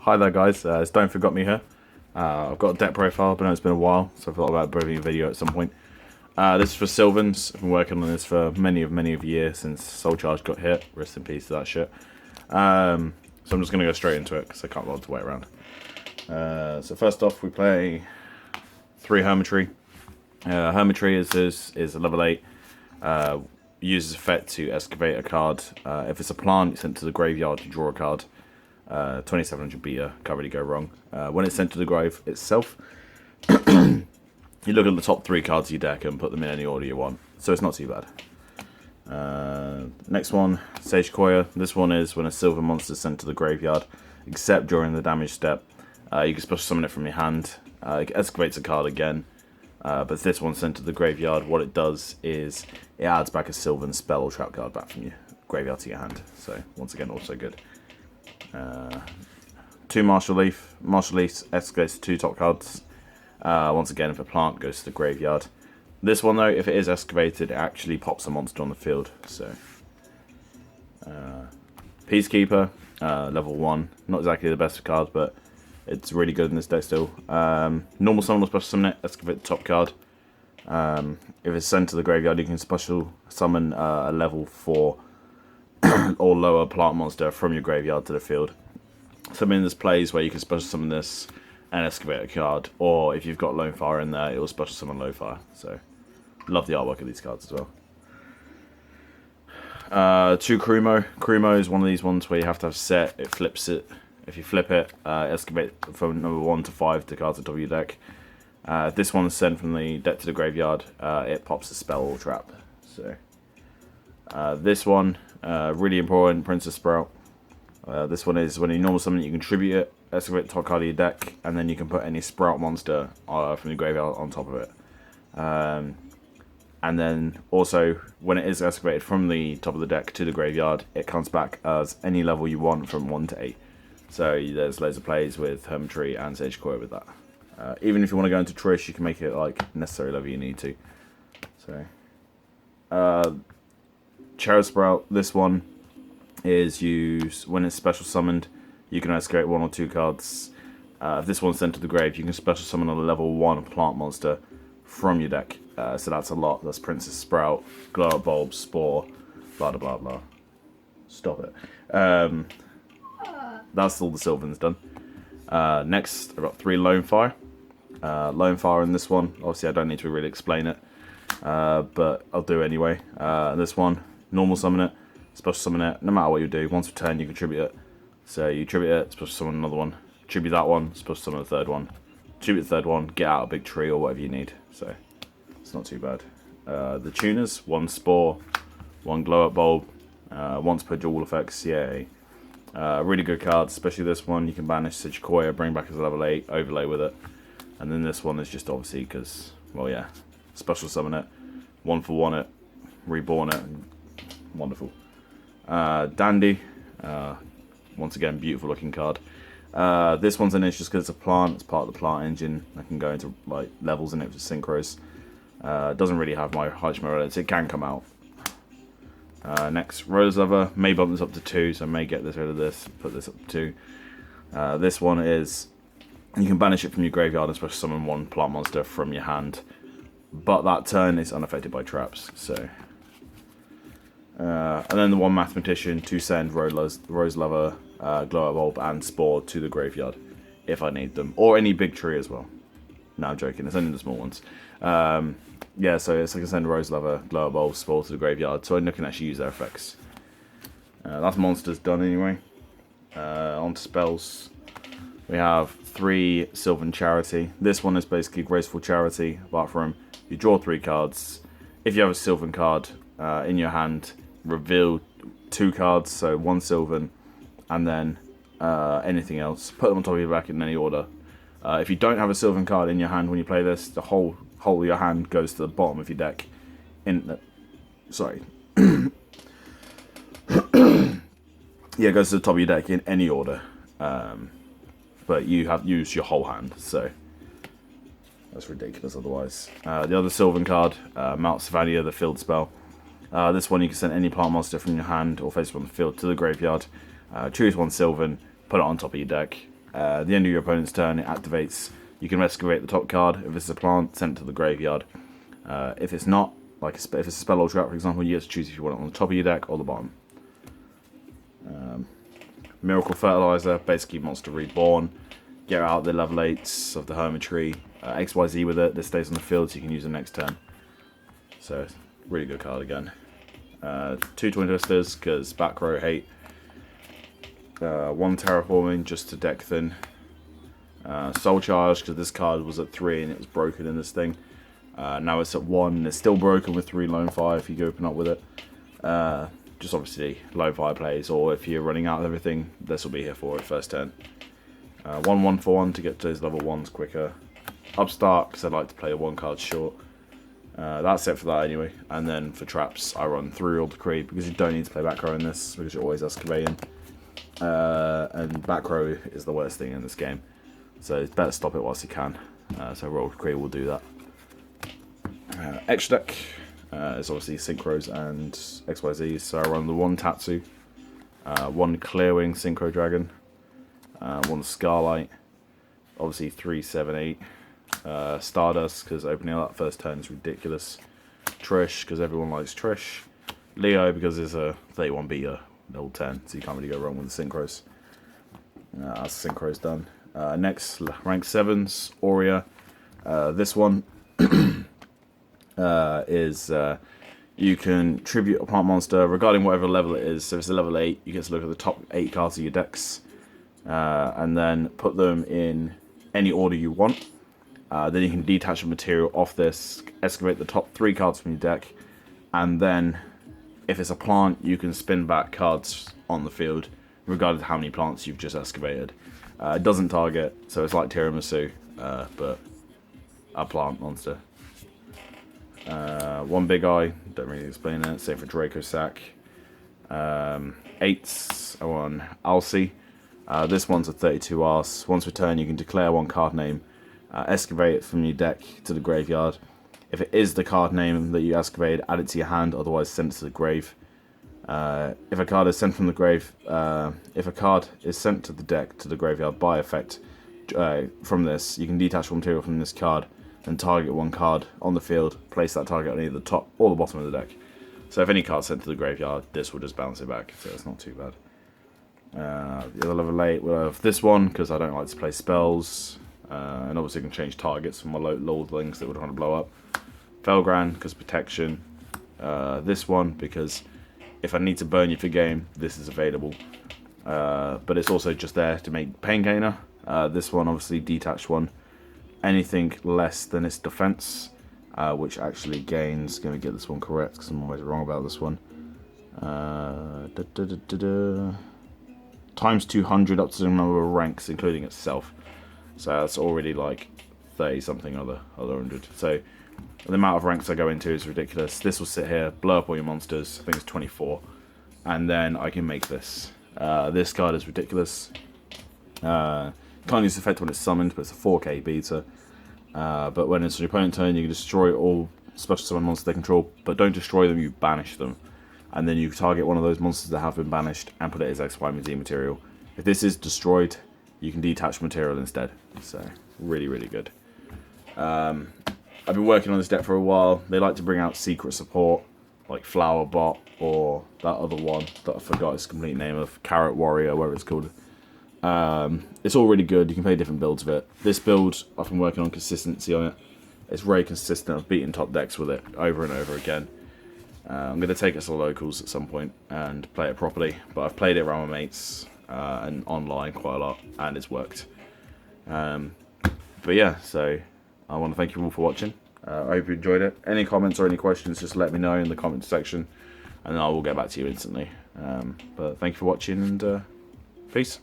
Hi there guys, it's DontForgotMeh here. I've got a deck profile, but I know it's been a while, so I thought about bringing a video at some point. This is for Sylvans. I've been working on this for many of years since Soul Charge got hit. Rest in peace to that shit. So I'm just going to go straight into it, because I can't bother to wait around. So first off, we play 3 Hermitry. Hermitry is a level 8. Uses effect to excavate a card. If it's a plant, it's sent to the graveyard to draw a card. 2700 beta, can't really go wrong. When it's sent to the grave itself, you look at the top 3 cards of your deck and put them in any order you want, so it's not too bad. Next one, Sage Koya. This one is when a silver monster is sent to the graveyard, except during the damage step. You can special summon it from your hand. It excavates a card again, but this one's sent to the graveyard. What it does is it adds back a Sylvan spell or trap card back from your graveyard to your hand, so once again also good. 2 Martial Leaf. Martial Leaf excavates 2 top cards. Once again, if a plant goes to the graveyard. This one though, if it is excavated, it actually pops a monster on the field. So, Peacekeeper, level 1. Not exactly the best of cards, but it's really good in this deck still. Normal summon or special summon it, excavate the top card. If it's sent to the graveyard, you can special summon a level 4 or lower plant monster from your graveyard to the field. So I mean, there's plays where you can special summon this and excavate a card, or if you've got Lone Fire in there, it will special summon Lone Fire. So, love the artwork of these cards as well. 2 Krumo. Krumo is one of these ones where you have to have set, it flips it. If you flip it, excavate from number 1 to 5 the cards at the top of your deck. If this one's sent from the deck to the graveyard, it pops a spell or trap. So, this one, really important, Princess Sprout. This one is when you normal summon it, you contribute it, excavate the top card of your deck, and then you can put any Sprout monster from the graveyard on top of it. And then also, when it is excavated from the top of the deck to the graveyard, it comes back as any level you want from 1 to 8. So there's loads of plays with Hermitry and Sage Koya with that. Even if you want to go into Trish, you can make it like necessary level you need to. So, Cherub Sprout, this one is used when it's special summoned. You can excavate 1 or 2 cards. If this one's sent to the grave, you can special summon a level 1 plant monster from your deck. So that's a lot. That's Princess Sprout, Glow Up Bulb, Spore, blah blah blah. Stop it. That's all the Sylvan's done. Next, I've got 3 Lone Fire. Lone Fire in this one. Obviously, I don't need to really explain it, but I'll do anyway. This one, normal summon it, special summon it. No matter what you do, once per turn you contribute it. So you tribute it, special summon another one. Tribute that one, special summon the 3rd one. Tribute the 3rd one, get out a big tree or whatever you need. So it's not too bad. The tuners, 1 Spore, 1 Glow Up Bulb, once per dual effects. Yay. Really good cards, especially this one. You can banish Sage Koya, bring back as a level 8, overlay with it. And then this one is just obviously because, well, yeah, special summon it, 1 for 1 it, reborn it, wonderful. Dandy, once again, beautiful looking card. This one's an issue just because it's a plant, it's part of the plant engine. I can go into like levels in it with synchros. It doesn't really have my high mobility, it can come out. Next, Rose Lover, may bump this up to 2, so I may get rid of this, put this up to 2. This one is, you can banish it from your graveyard and special summon 1 plant monster from your hand, but that turn is unaffected by traps. So, and then the 1 Mathematician to send Rose Lover, Glow Up Bulb, and Spore to the graveyard if I need them, or any big tree as well. No, I'm joking. It's only the small ones. Yeah, so it's like I can send Rose Lover, Glow Up Bulb, Spore to the graveyard, so I can actually use their effects. That's monsters done anyway. On to spells. We have 3 Sylvan Charity. This one is basically Graceful Charity, apart from you draw 3 cards. If you have a Sylvan card in your hand, reveal 2 cards, so 1 Sylvan, and then anything else. Put them on top of your back in any order. If you don't have a Sylvan card in your hand when you play this, the whole of your hand goes to the bottom of your deck. Sorry. Yeah, it goes to the top of your deck in any order. But you have used your whole hand, so that's ridiculous otherwise. The other Sylvan card, Mount Savania, the field spell. This one you can send any plant monster from your hand or face from the field to the graveyard. Choose 1 Sylvan, put it on top of your deck. At the end of your opponent's turn, it activates. You can excavate the top card. If it's a plant, send it to the graveyard. If it's not, like if it's a spell or trap, for example, you get to choose if you want it on the top of your deck or the bottom. Miracle Fertilizer, basically Monster Reborn. Get out the level 8s of the Hermitry. XYZ with it, this stays on the field so you can use it next turn. So, really good card again. 2 Twin Twisters, because back row hate. 1 Terraforming, just to deck thin. Soul Charge, because this card was at 3 and it was broken in this thing. Now it's at 1 and it's still broken with 3 Lone Fire if you open up with it. Just obviously Lone Fire plays, or if you're running out of everything, this will be here for it first turn. 1/1 for 1 to get to those level 1s quicker. Upstart, because I like to play a 1 card short. That's it for that anyway. And then for traps, I run through all the creep, because you don't need to play back row in this, because you're always excavating. And back row is the worst thing in this game. So it's better stop it whilst you can. So roll creep will do that. Extra deck is obviously Synchros and XYZ. So I run the 1 Tatsu, 1 Clearwing Synchro Dragon, 1 Scarlight, obviously 3, 7, 8. Stardust, because opening up that first turn is ridiculous. Trish, because everyone likes Trish. Leo, because it's a 31 beater, level 10, so you can't really go wrong with the Synchros. That's Synchros done. Next, rank 7s, Aurea. This one is you can tribute a plant monster regarding whatever level it is. So if it's a level 8, you get to look at the top 8 cards of your decks and then put them in any order you want. Then you can detach a material off this, excavate the top 3 cards from your deck, and then if it's a plant, you can spin back cards on the field regardless of how many plants you've just excavated. It doesn't target, so it's like Tiramisu, but a plant monster. 1 Big Eye, don't really explain it, same for Draco Sack. 8s, I want Alcy. This one's a 32 arse. Once per turn, you can declare 1 card name, excavate it from your deck to the graveyard. If it is the card name that you excavated, add it to your hand, otherwise send it to the grave. If a card is sent from the grave, if a card is sent to the deck to the graveyard by effect from this, you can detach one material from this card and target 1 card on the field, place that target on either the top or the bottom of the deck. So if any card's sent to the graveyard, this will just bounce it back, so it's not too bad. The other level 8 will have this one, because I don't like to play spells, and obviously I can change targets from my lordlings that would want to blow up. Felgran, because protection. This one, because if I need to burn you for game, this is available. But it's also just there to make Pain Gainer. This one, obviously, detached one. Anything less than its defense, which actually gains. Going to get this one correct because I'm always wrong about this one. Times 200 up to the number of ranks, including itself. So that's already like 30 something other 100. So the amount of ranks I go into is ridiculous. This will sit here, blow up all your monsters. I think it's 24, and then I can make this. This card is ridiculous. Can't use effect when it's summoned, but it's a 4k beta. But when it's your opponent's turn, you can destroy all special summon monsters they control, but don't destroy them, you banish them. And then you target one of those monsters that have been banished and put it as XYZ material. If this is destroyed, you can detach material instead. So, really, really good. I've been working on this deck for a while. They like to bring out secret support, like Flower Bot, or that other one that I forgot its complete name of, Carrot Warrior, whatever it's called. It's all really good. You can play different builds of it. This build, I've been working on consistency on it. It's very consistent. I've beaten top decks with it over and over again. I'm going to take it to locals at some point and play it properly. But I've played it around my mates and online quite a lot, and it's worked. But yeah, so I want to thank you all for watching. I hope you enjoyed it. Any comments or any questions, just let me know in the comments section, and I will get back to you instantly. But thank you for watching, and peace.